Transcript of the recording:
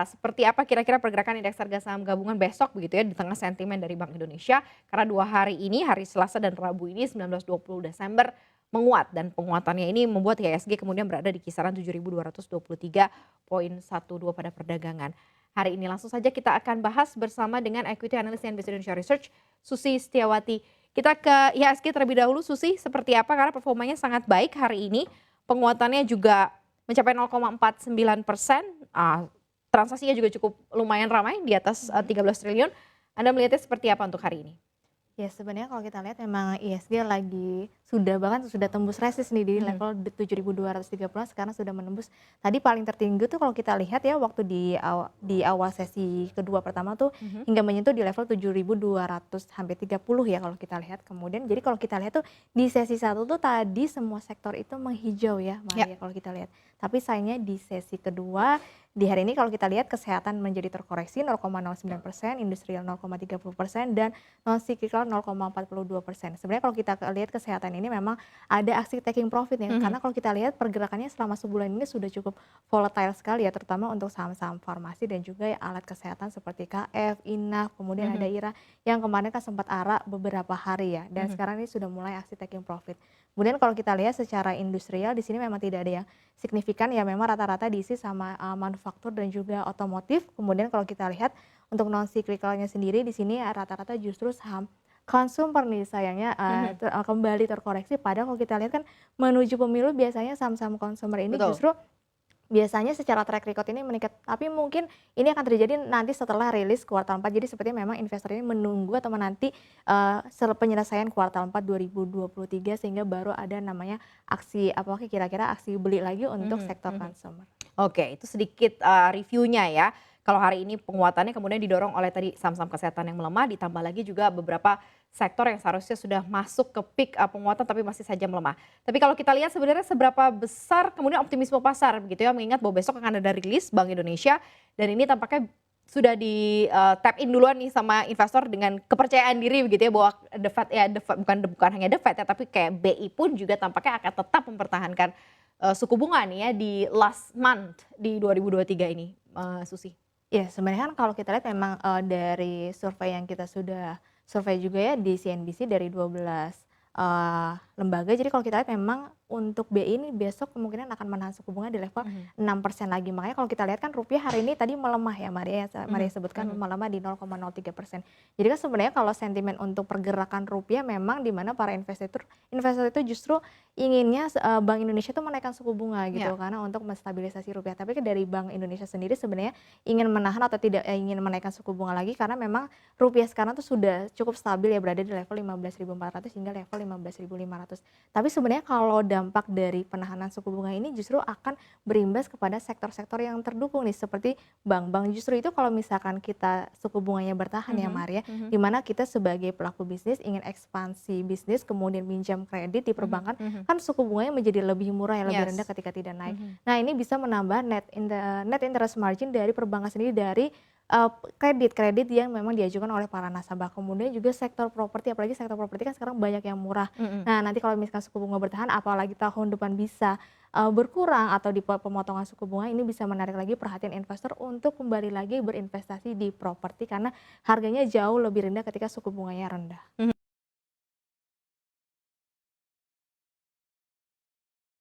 Seperti apa kira-kira pergerakan indeks harga saham gabungan besok begitu ya di tengah sentimen dari Bank Indonesia karena 2 hari ini, hari Selasa dan Rabu ini 19-20 Desember menguat dan penguatannya ini membuat IHSG kemudian berada di kisaran 7.223,12 pada perdagangan. Hari ini langsung saja kita akan bahas bersama dengan Equity Analyst CNBC Indonesia Research, Susi Setiawati. Kita ke IHSG terlebih dahulu, Susi, seperti apa karena performanya sangat baik hari ini, penguatannya juga mencapai 0,49%. Transaksinya juga cukup lumayan ramai di atas 13 triliun. Anda melihatnya seperti apa untuk hari ini? Ya sebenarnya kalau kita lihat memang IHSG lagi bahkan sudah tembus resist nih di level 7.230 sekarang sudah menembus. Tadi paling tertinggi tuh kalau kita lihat ya waktu di awal sesi kedua pertama tuh hingga menyentuh di level 7.200 hampir 30 ya kalau kita lihat. Kemudian jadi kalau kita lihat tuh di sesi satu tuh tadi semua sektor itu menghijau ya Ya. Maria kalau kita lihat. Tapi sayangnya di sesi kedua di hari ini kalau kita lihat kesehatan menjadi terkoreksi 0,09%, industrial 0,30% dan non cyclical 0,42%. Sebenarnya kalau kita lihat kesehatan ini memang ada aksi taking profit ya, karena kalau kita lihat pergerakannya selama sebulan ini sudah cukup volatile sekali ya, terutama untuk saham-saham farmasi dan juga ya alat kesehatan seperti KF, INAF, kemudian ada IRA yang kemarin kan sempat ARA beberapa hari ya, dan sekarang ini sudah mulai aksi taking profit. Kemudian kalau kita lihat secara industrial di sini memang tidak ada yang signifikan ya, memang rata-rata diisi sama manufaktur dan juga otomotif. Kemudian kalau kita lihat untuk non cyclicalnya sendiri di sini rata-rata justru saham consumer nih sayangnya kembali terkoreksi, padahal kalau kita lihat kan menuju pemilu biasanya saham-saham consumer ini Betul. justru biasanya secara track record ini meningkat, tapi mungkin ini akan terjadi nanti setelah rilis kuartal 4. Jadi sepertinya memang investor ini menunggu atau menanti penyelesaian kuartal 4 2023 sehingga baru ada namanya aksi apakah kira-kira aksi beli lagi untuk sektor consumer. Oke, itu sedikit reviewnya ya. Kalau hari ini penguatannya kemudian didorong oleh tadi saham-saham kesehatan yang melemah, ditambah lagi juga beberapa sektor yang seharusnya sudah masuk ke peak penguatan tapi masih saja melemah. Tapi kalau kita lihat sebenarnya seberapa besar kemudian optimisme pasar begitu ya, mengingat bahwa besok akan ada rilis Bank Indonesia dan ini tampaknya sudah di tap in duluan nih sama investor dengan kepercayaan diri begitu ya bahwa the Fed ya bukan hanya the Fed ya tapi kayak BI pun juga tampaknya akan tetap mempertahankan suku bunga nih ya di last month di 2023 ini, Susi. Ya sebenarnya kan kalau kita lihat memang dari survei yang kita sudah survei juga ya di CNBC dari 12 lembaga. Jadi kalau kita lihat memang untuk BI ini besok kemungkinan akan menahan suku bunga di level 6% lagi. Makanya kalau kita lihat kan rupiah hari ini tadi melemah ya Maria, Maria sebutkan melemah di 0,03%. Jadi kan sebenarnya kalau sentimen untuk pergerakan rupiah memang di mana para investor itu justru inginnya Bank Indonesia itu menaikkan suku bunga gitu Ya. karena untuk menstabilisasi rupiah. Tapi kan dari Bank Indonesia sendiri sebenarnya ingin menahan atau tidak ingin menaikkan suku bunga lagi karena memang rupiah sekarang tuh sudah cukup stabil ya berada di level 15.400 hingga level 15.500. Tapi sebenarnya kalau dampak dari penahanan suku bunga ini justru akan berimbas kepada sektor-sektor yang terdukung nih seperti bank-bank. Justru itu kalau misalkan kita suku bunganya bertahan ya Maria, di mana kita sebagai pelaku bisnis ingin ekspansi bisnis kemudian minjam kredit di perbankan kan suku bunganya menjadi lebih murah ya lebih rendah Yes. ketika tidak naik. Nah ini bisa menambah net interest margin dari perbankan sendiri dari kredit yang memang diajukan oleh para nasabah. Kemudian juga sektor properti, apalagi sektor properti kan sekarang banyak yang murah. Nah nanti kalau misalkan suku bunga bertahan apalagi tahun depan bisa berkurang atau di pemotongan suku bunga ini bisa menarik lagi perhatian investor untuk kembali lagi berinvestasi di properti karena harganya jauh lebih rendah ketika suku bunganya rendah.